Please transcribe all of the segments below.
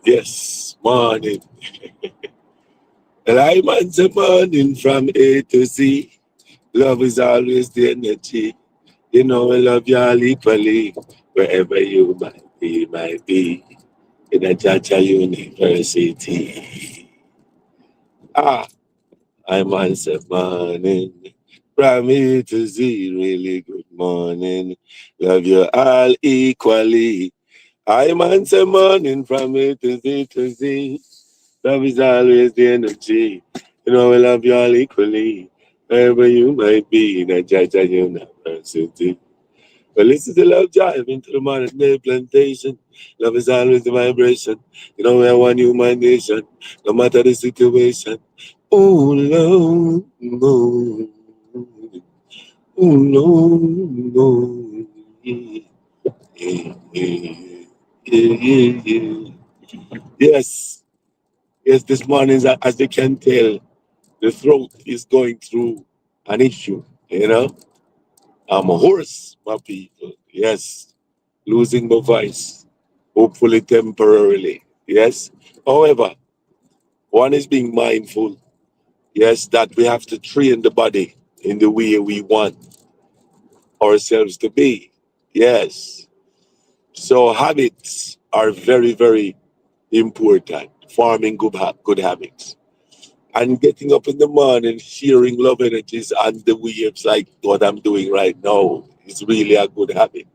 Yes, morning. Well, I'm on the morning from A to Z. Love is always the energy. You know, I love you all equally. Wherever you might be. In a Jaja University. Ah, I'm on the morning. From A to Z, really good morning. Love you all equally. I'm on the morning from A to Z to Z. Love is always the energy. You know, we love you all equally. Wherever you might be in a Jaja University. Well, this is the love drive into the modern day plantation. Love is always the vibration. You know, we are one human nation, no matter the situation. Oh, love, no. Oh, no, no. Yeah, yeah, yeah, yeah, yeah. Yes, yes, this morning, as you can tell, the throat is going through an issue, you know. I'm a horse, my people. Yes, losing my voice, hopefully temporarily. Yes. However, one is being mindful, yes, that we have to train the body in the way we want ourselves to be. Yes. So habits are very, very important, forming good habits. And getting up in the morning, sharing love energies and the waves like what I'm doing right now is really a good habit.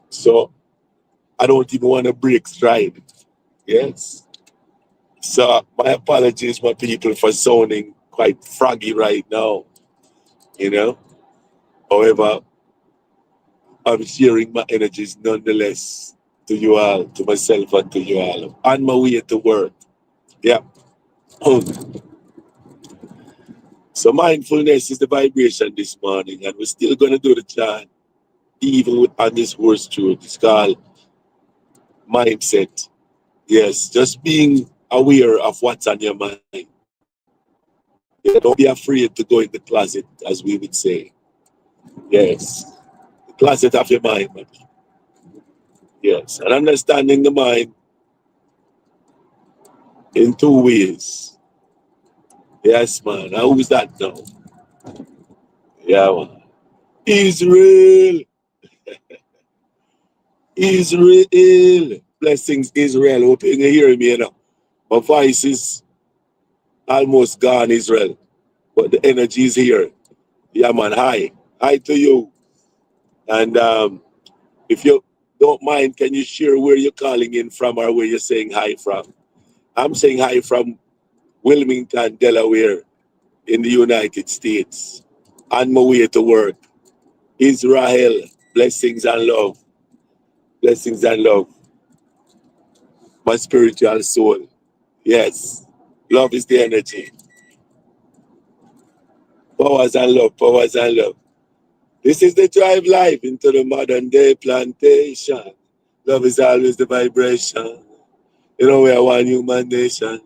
So I don't even want to break stride. Yes. So my apologies, my people, for sounding quite froggy right now, you know. However, I'm sharing my energies nonetheless to you all, to myself and to you all. On my way to work. Yeah. So mindfulness is the vibration this morning, and we're still gonna do the chant, even with on this horse truth. It's called mindset. Yes, just being aware of what's on your mind. Yeah, don't be afraid to go in the closet, as we would say. Yes, the closet of your mind, my people. Yes, and understanding the mind in two ways. Yes, man. Now who's that now? Yeah, man. Israel, Israel. Blessings, Israel. Hope you can hear me now. My voice is almost gone, Israel, but the energy is here. Yeah, man. Hi, hi to you. And if you don't mind, can you share where you're calling in from or where you're saying hi from? I'm saying hi from Wilmington, Delaware, in the United States. On my way to work. Israel, blessings and love. Blessings and love. My spiritual soul. Yes. Love is the energy. Powers and love, powers and love. This is the drive life into the modern day plantation. Love is always the vibration. You know, we are one human nation,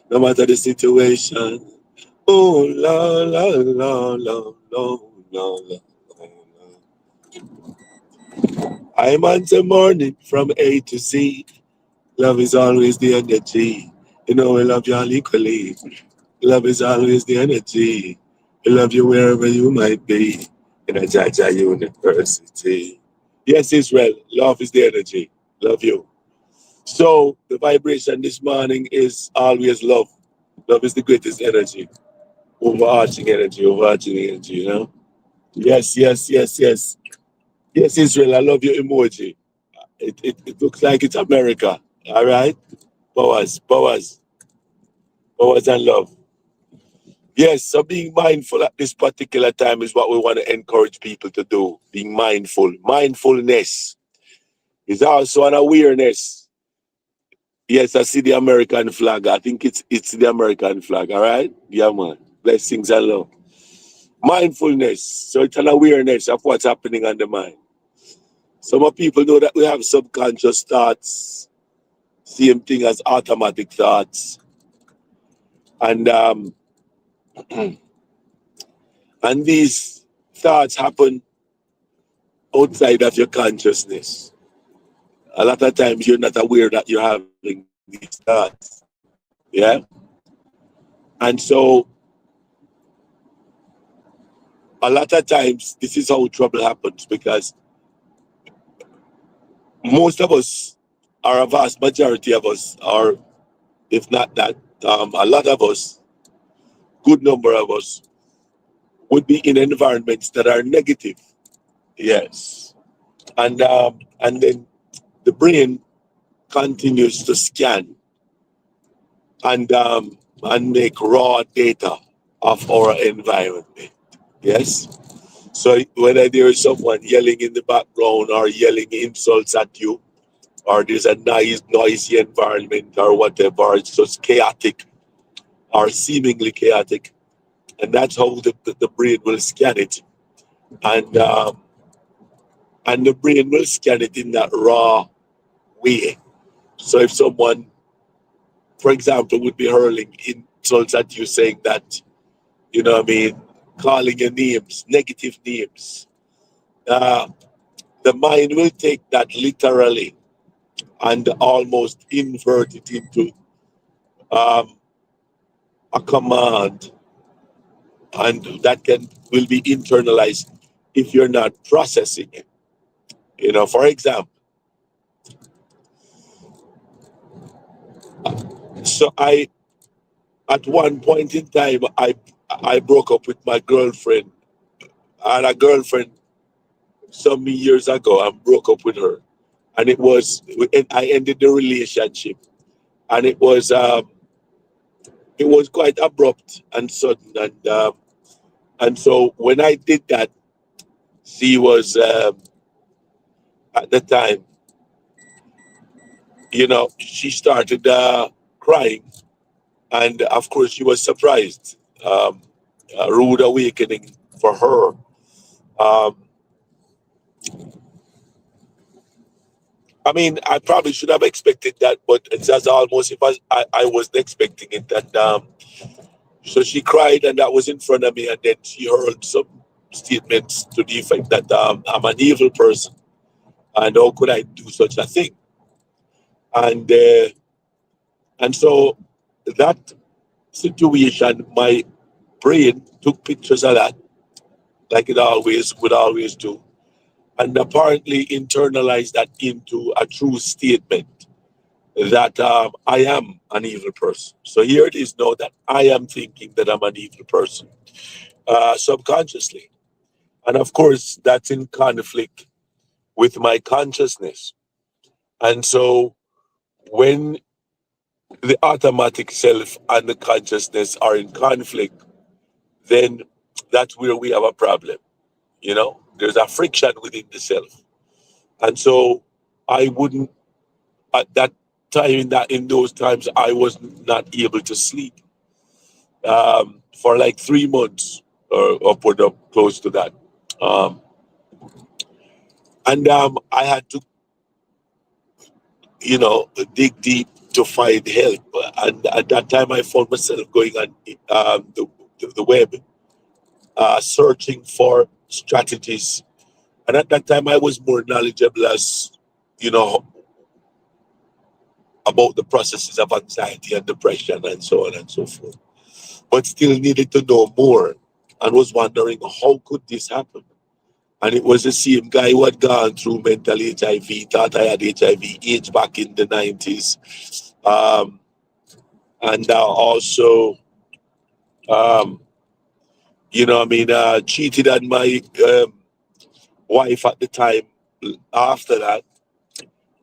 no matter the situation. Oh, la, la, la, la, la, la, la. I'm on the morning from A to Z. Love is always the energy. You know, we love you all equally. Love is always the energy. We love you wherever you might be. In a Jaja University. Yes, Israel, love is the energy. Love you. So, the vibration this morning is always love. Love is the greatest energy. Overarching energy, you know? Yes, yes, yes, yes. Yes, Israel, I love your emoji. It looks like it's America. All right? Powers, powers, powers and love. Yes, so being mindful at this particular time is what we want to encourage people to do. Being mindful. Mindfulness is also an awareness. Yes, I see the American flag. I think it's the American flag, all right? Yeah, man. Blessings and love. Mindfulness. So it's an awareness of what's happening on the mind. Some people know that we have subconscious thoughts, same thing as automatic thoughts. And and these thoughts happen outside of your consciousness. A lot of times you're not aware that you're having them. these thoughts. Yeah. And so a lot of times this is how trouble happens, because most of us, or a vast majority of us, or if not that, a lot of us, good number of us, would be in environments that are negative. Yes. And then the brain continues to scan and make raw data of our environment. Yes. So whether there is someone yelling in the background or yelling insults at you, or there's a noisy environment or whatever, it's just chaotic or seemingly chaotic, and that's how the brain will scan it, and and the brain will scan it in that raw way. So if someone, for example, would be hurling insults at you, saying that, what I mean, calling your names, negative names, uh, the mind will take that literally and almost invert it into um, a command, and that will be internalized if you're not processing it. For example, so I at one point in time I broke up with my girlfriend. I had a girlfriend some years ago and broke up with her, and I ended the relationship, and it was quite abrupt and sudden, and so when I did that, she was at the time, she started crying, and of course she was surprised. A rude awakening for her. um, I mean, I probably should have expected that, but it's as almost if I wasn't expecting it. And so she cried, and that was in front of me, and then she heard some statements to the effect that I'm an evil person, and how could I do such a thing? And so that situation, my brain took pictures of that, like it always would always do, and apparently internalized that into a true statement that I am an evil person. So here it is now that I am thinking that I'm an evil person, subconsciously. And of course, that's in conflict with my consciousness. And so when the automatic self and the consciousness are in conflict, then that's where we have a problem. There's a friction within the self. And so I wouldn't, at that time, in those times, I was not able to sleep for like 3 months, or put up close to that. Um, and I had to, dig deep to find help. And at that time, I found myself going on the web, searching for strategies. And at that time, I was more knowledgeable as, you know, about the processes of anxiety and depression and so on and so forth, but still needed to know more, and was wondering how could this happen. And it was the same guy who had gone through mental HIV, thought I had HIV AIDS back in the 90s. Um, and also, um, cheated on my wife at the time after that.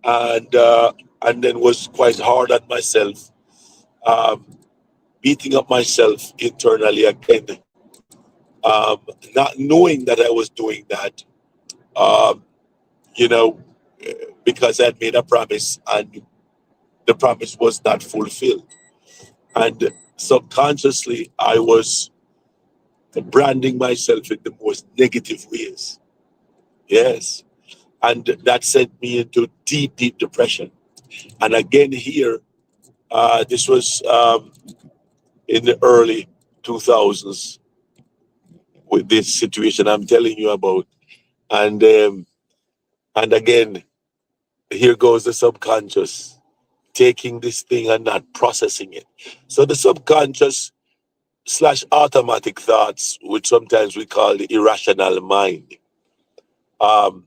And then was quite hard on myself, um, beating up myself internally again, um, not knowing that I was doing that, um, you know, because I'd made a promise and the promise was not fulfilled. And subconsciously, I was branding myself in the most negative ways. Yes. And that sent me into deep, deep depression. And again, here, this was in the early 2000s with this situation I'm telling you about. And again, here goes the subconscious taking this thing and not processing it. So the subconscious slash automatic thoughts, which sometimes we call the irrational mind, um,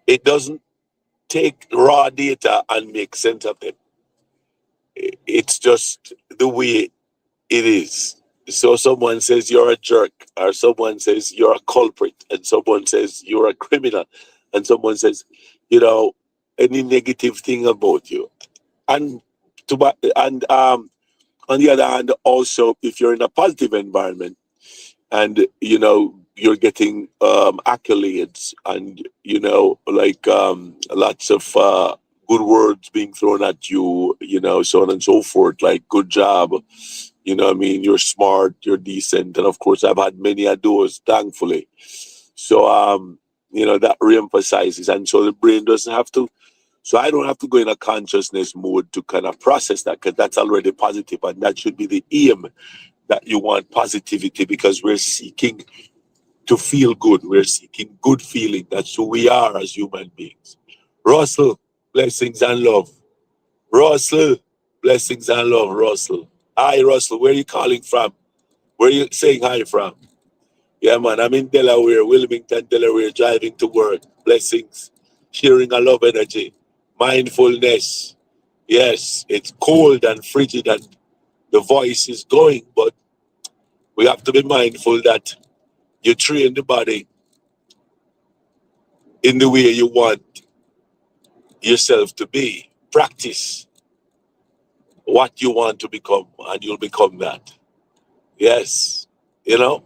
it doesn't take raw data and make sense of it. It's just the way it is. So someone says you're a jerk, or someone says you're a culprit, and someone says you're a criminal, and someone says, any negative thing about you. And on the other hand, also, if you're in a positive environment and you're getting accolades and lots of good words being thrown at you, so on and so forth, like good job, what I mean, you're smart, you're decent, and of course I've had many of those, thankfully. So that reemphasizes, and so the brain doesn't have to, so I don't have to go in a consciousness mode to kind of process that, because that's already positive, and that should be the aim, that you want positivity, because we're seeking to feel good. We're seeking good feeling. That's who we are as human beings. Russell, blessings and love. Russell, blessings and love, Russell. Hi, Russell. Where are you calling from? Where are you saying hi from? Yeah, man, I'm in Delaware, Wilmington, Delaware, driving to work. Blessings, sharing a love energy. Mindfulness. Yes, it's cold and frigid and the voice is going, but we have to be mindful that you train the body in the way you want yourself to be. Practice what you want to become, and you'll become that. Yes.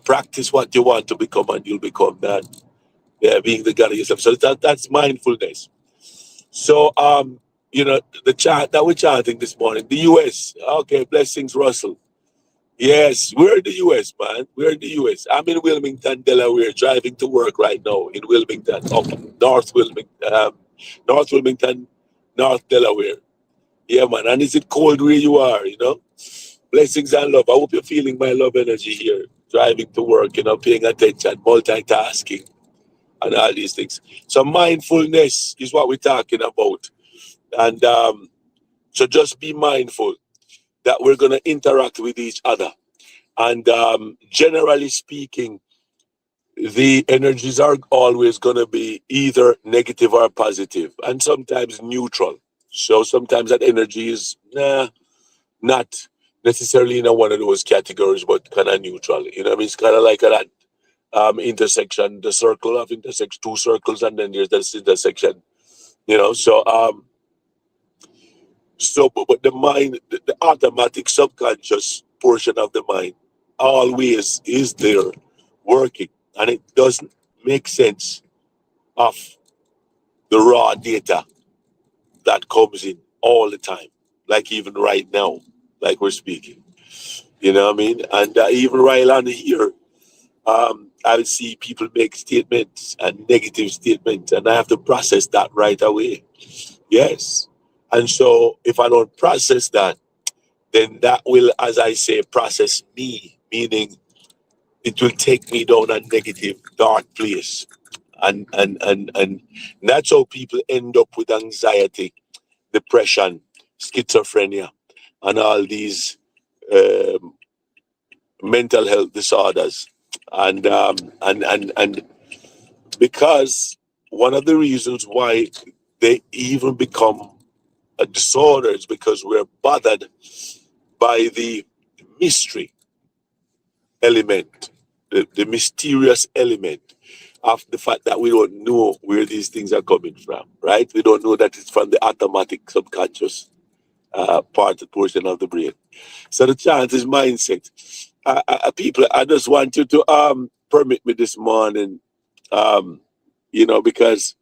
Practice what you want to become, and you'll become that. Yeah, being the God of yourself. So that's mindfulness. So, the chant that we're chanting this morning, the US. Okay, blessings, Russell. Yes, we're in the US, man. We're in the US. I'm in Wilmington, Delaware, driving to work right now in Wilmington, North Wilmington, North Delaware. Yeah, man. And is it cold where you are, Blessings and love. I hope you're feeling my love energy here, driving to work, paying attention, multitasking, and all these things. So mindfulness is what we're talking about. And so just be mindful that we're going to interact with each other. And generally speaking, the energies are always going to be either negative or positive, and sometimes neutral. So sometimes that energy is not necessarily in one of those categories, but kind of neutral. It's kind of like that intersection, the circle of intersection, two circles, and then there's this intersection. But the mind, the automatic subconscious portion of the mind always is there working, and it doesn't make sense of the raw data that comes in all the time, like even right now, like we're speaking. You know what I mean? And even right on here, I see people make statements and negative statements, and I have to process that right away. Yes. And so if I don't process that, then that will, as I say, process me, meaning it will take me down a negative, dark place. And that's how people end up with anxiety, depression, schizophrenia, and all these um, mental health disorders. And because one of the reasons why they even become a disorder is because we're bothered by the mystery element, the mysterious element of the fact that we don't know where these things are coming from, right? We don't know that it's from the automatic subconscious portion of the brain. So the chant is mindset. People, I just want you to permit me this morning, because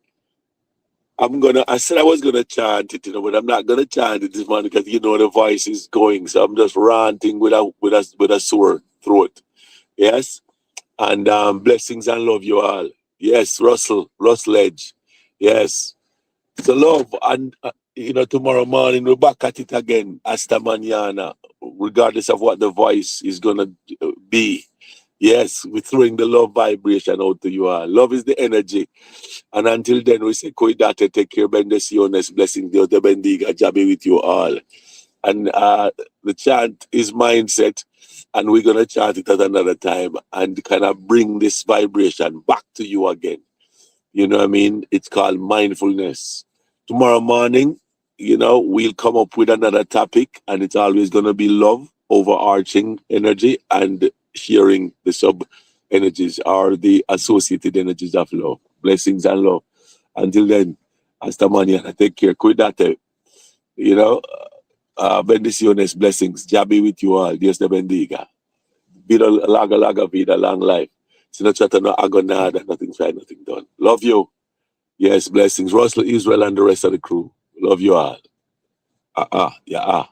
I said I was gonna chant it, but I'm not gonna chant it this morning because the voice is going. So I'm just ranting with a sore throat. Yes. And blessings and love you all. Yes, Russell Edge. Yes. So love, and tomorrow morning we're back at it again, hasta mañana, regardless of what the voice is gonna be. Yes, we're throwing the love vibration out to you all. Love is the energy. And until then, we say, Koidate, take care, bendiciones, blessings, Dios te bendiga, Jabe with you all. And the chant is mindset, and we're going to chant it at another time and kind of bring this vibration back to you again. You know what I mean? It's called mindfulness. Tomorrow morning, we'll come up with another topic, and it's always going to be love, overarching energy, and sharing the sub energies or the associated energies of love. Blessings and love. Until then, hasta mañana. Take care. Cuídate. You know, bendiciones, blessings. Jabi with you all. Dios te bendiga. Vida laga laga vida, long life. Sino chata no agonada, nothing try, nothing done. Love you. Yes, blessings. Russell, Israel, and the rest of the crew. Love you all. Yeah.